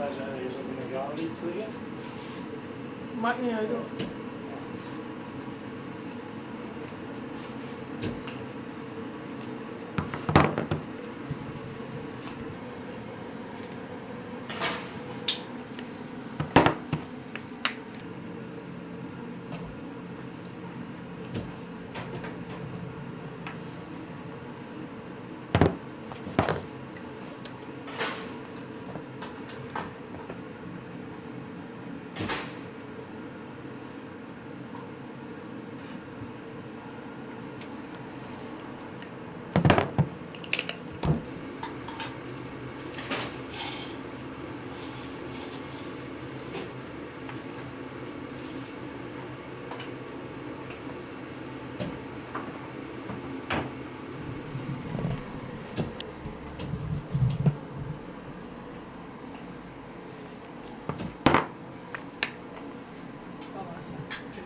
fles ergens op een gaal iets liggen. Maakt niet uit hoor.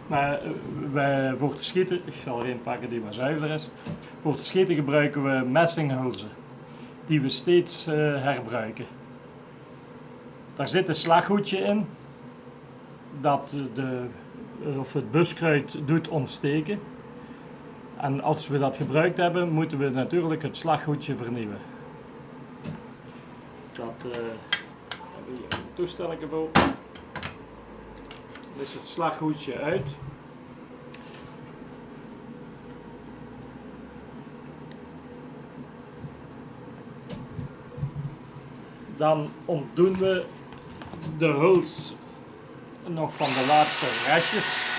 Maar voor te schieten, ik zal er een pakken die wat zuiver is. Voor te schieten gebruiken we messinghulzen, die we steeds herbruiken. Daar zit een slaghoedje in, dat het buskruid doet ontsteken. En als we dat gebruikt hebben, moeten we natuurlijk het slaghoedje vernieuwen. Dat hebben we hier een toestelletje voor. Dan is het slaghoedje uit. Dan ontdoen we de huls nog van de laatste restjes.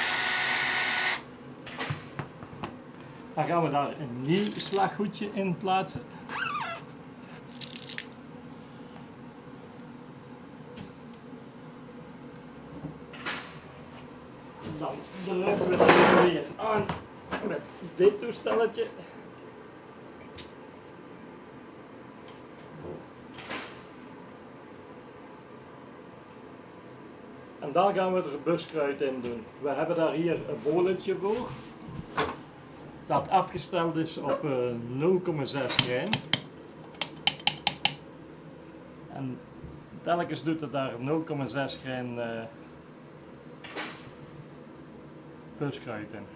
Dan gaan we daar een nieuw slaghoedje in plaatsen. Dan drukken we het weer aan met dit toestelletje. En dan gaan we er buskruid in doen. We hebben daar hier een boletje voor. Dat afgesteld is op 0,6 grein. En telkens doet het daar 0,6 grein buskruid in.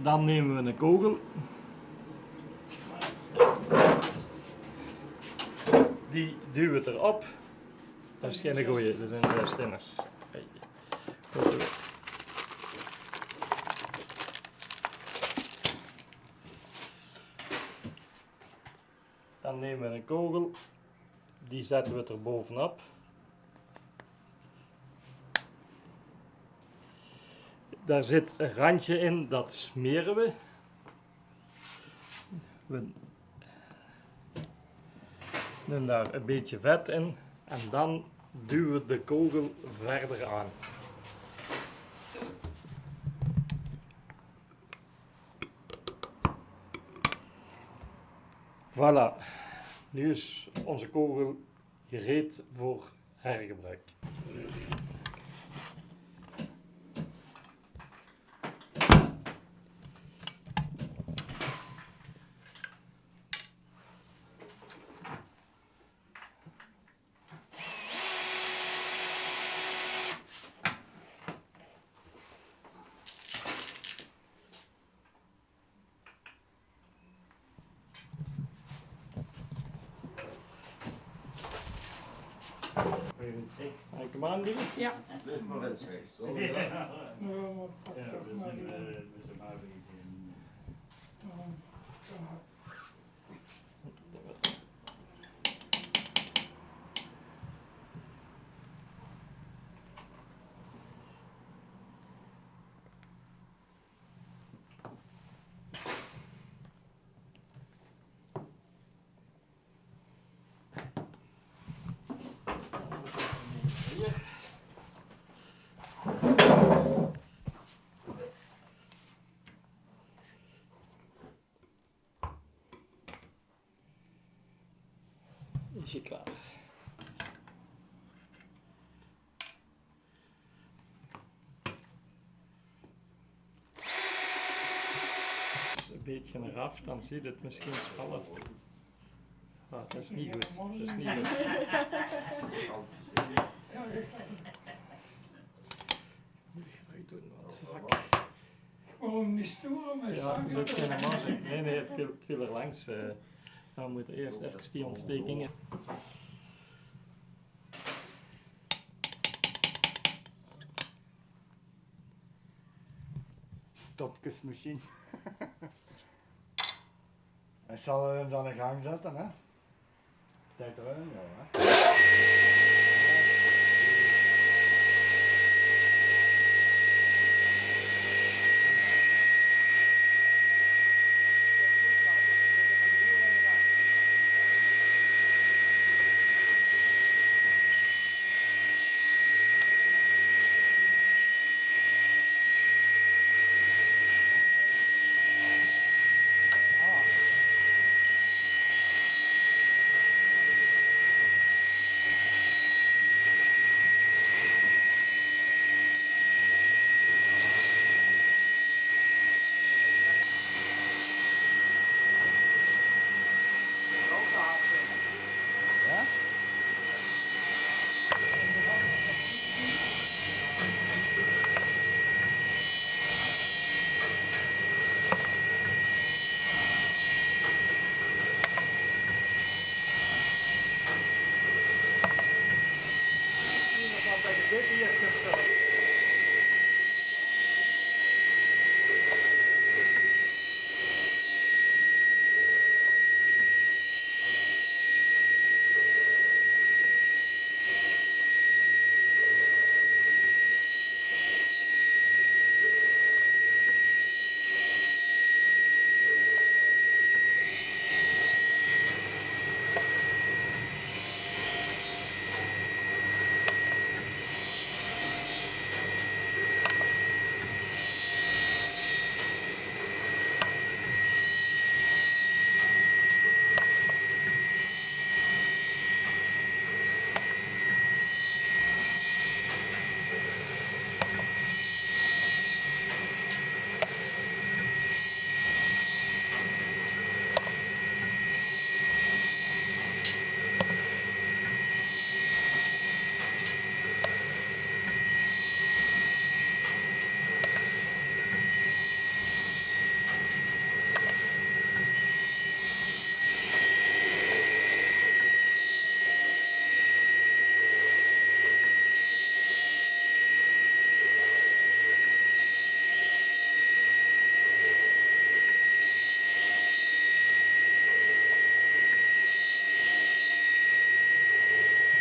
Dan nemen we een kogel. Die duwen we erop. Dat is geen goeie, dat zijn stinners. Hey. Dan nemen we een kogel, die zetten we er bovenop. Daar zit een randje in, dat smeren we. We doen daar een beetje vet in en dan duwen we de kogel verder aan. Voilà, nu is onze kogel gereed voor hergebruik. Ga ik hem aandoen? Ja. Dit moment zegt, zo. Ja, maar pak Ja, toch we maar zijn weer. maar bezig. Hier. Is je klaar. Een beetje eraf, dan zie je het misschien spallen. Ah, dat is niet goed. Dat is niet goed. Ik doe wat zak. Gewoon niet stoeren met Ja, zakken. dat is geen marge. Nee, het viel er langs. We moeten eerst even die ontstekingen. Stopjesmachine. Hij zal het eens aan de gang zetten, hè? Steekt erin, ja, hè? Ja? Dit hier kunt vullen.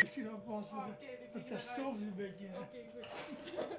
Als je dat was met dat stof een beetje. Hè. Oké, goed.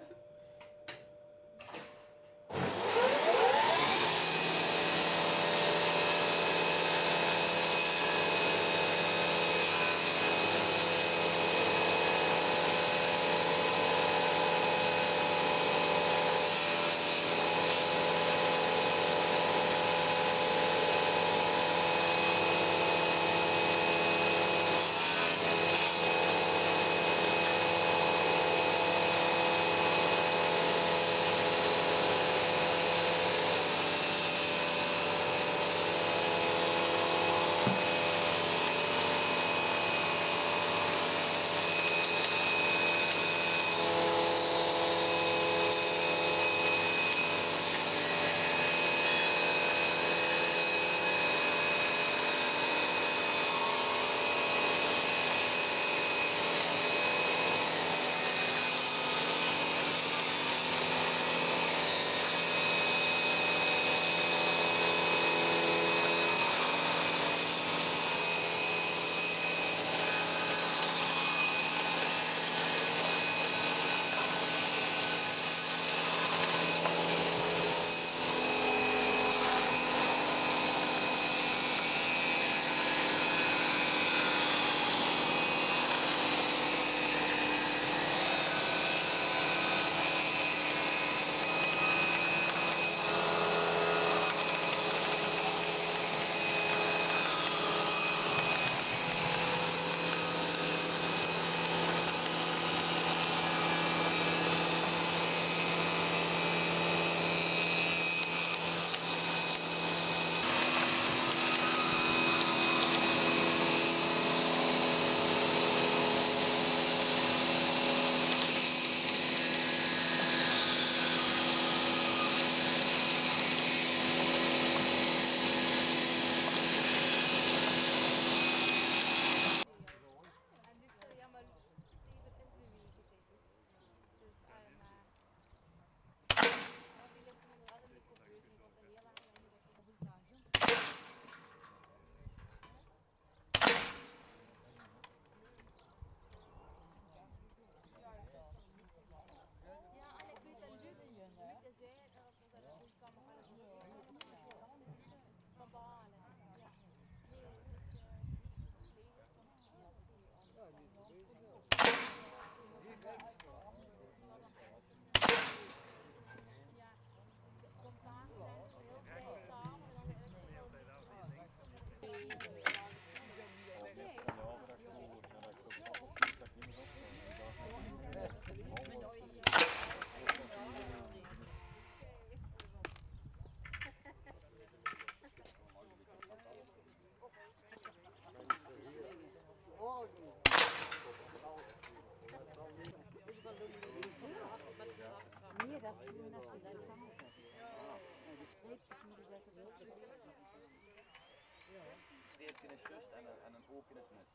Streepje is just en een oogje is mis.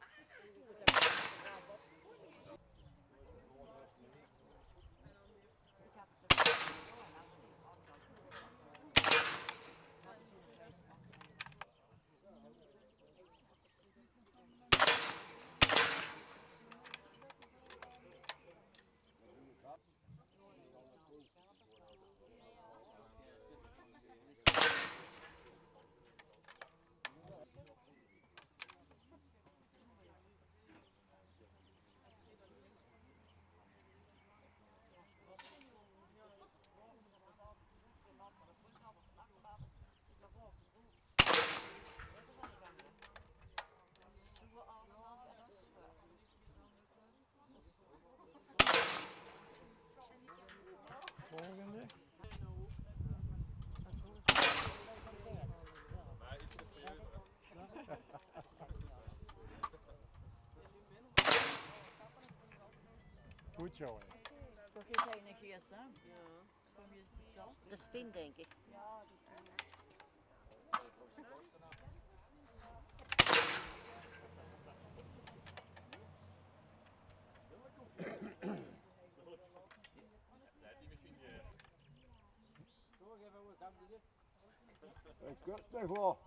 Volgende. Goed zo, hè. Toch heeft hij een gsm? Ja. Kom je eens die kant? Dat is 10 denk ik. Ja, die is Kut nog wel.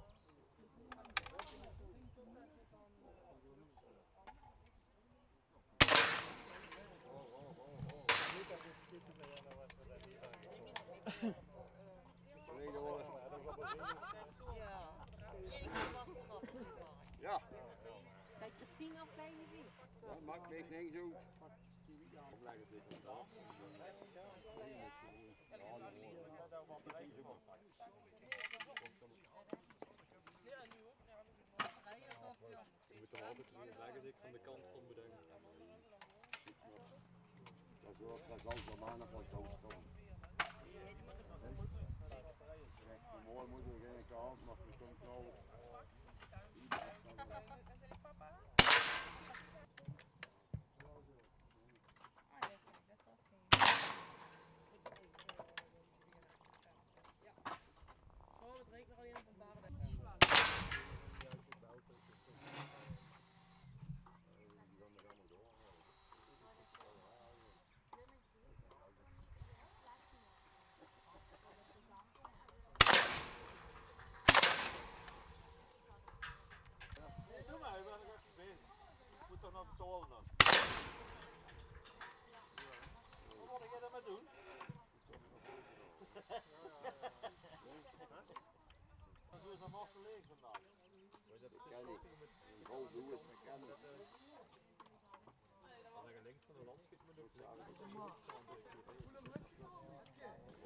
Ja. Bij Christine of bij wie? Dat maakt niks, niks zo. Je moet er altijd leggen, zeker van de kant van bedenken. Dat zal voor maandag wel zo staan. Mooi moet er geen kant, maar je komt wel. Doe maar, ik ben nog even bezig. Ik moet toch nog betalen dan. Wat wil jij daarmee doen? Dan doe je zo'n massa leeg vandaag. Dat kan niet. Vol doe het, dat kan niet. Als je links van de land schiet, moet je ook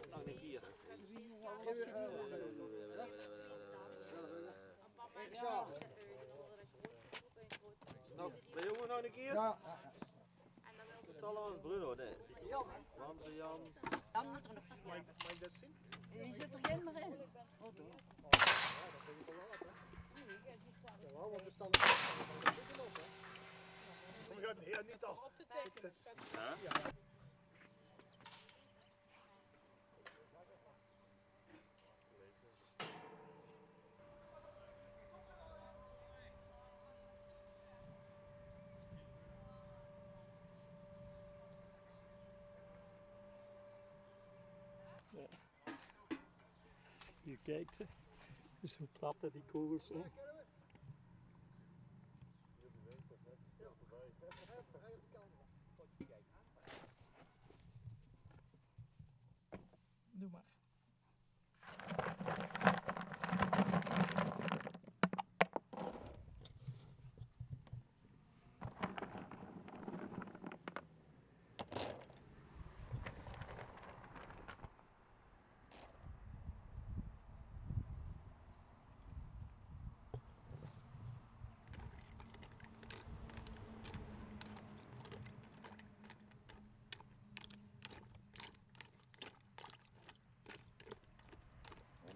Nog een keer. Nou, ben je jongen nog een keer? Ja. Het zal wel eens Bruno, nee. Want Jan. Dan moet er nog Mag ik dat zien? Je zit er geen meer in. Oh, door. Ja, want we staan we gaan hier niet af. Op de tekens. Hier kijkt ze. Dus hoe plat dat die kogels zijn. Doe maar.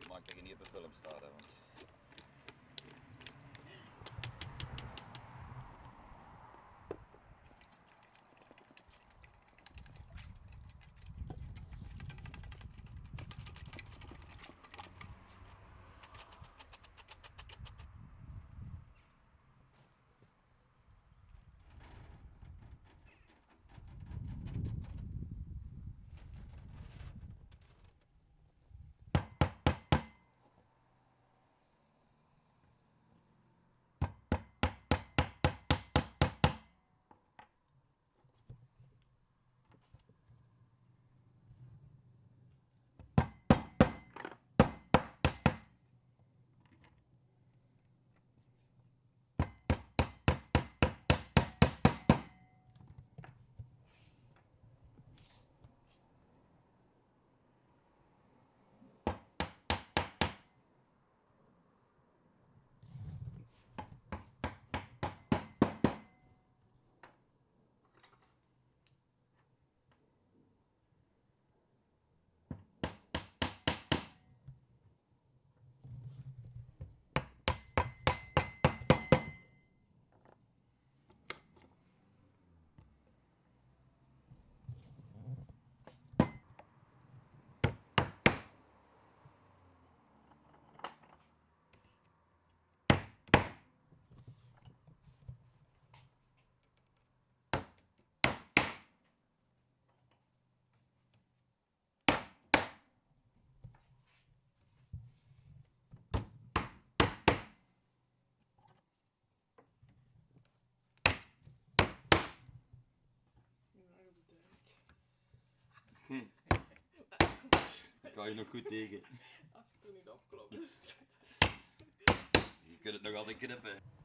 Maakt dat je niet op de film staat, hè, want... je nog goed tegen. Als het er niet afklopt, is het goed. Je kunt het nog altijd knippen.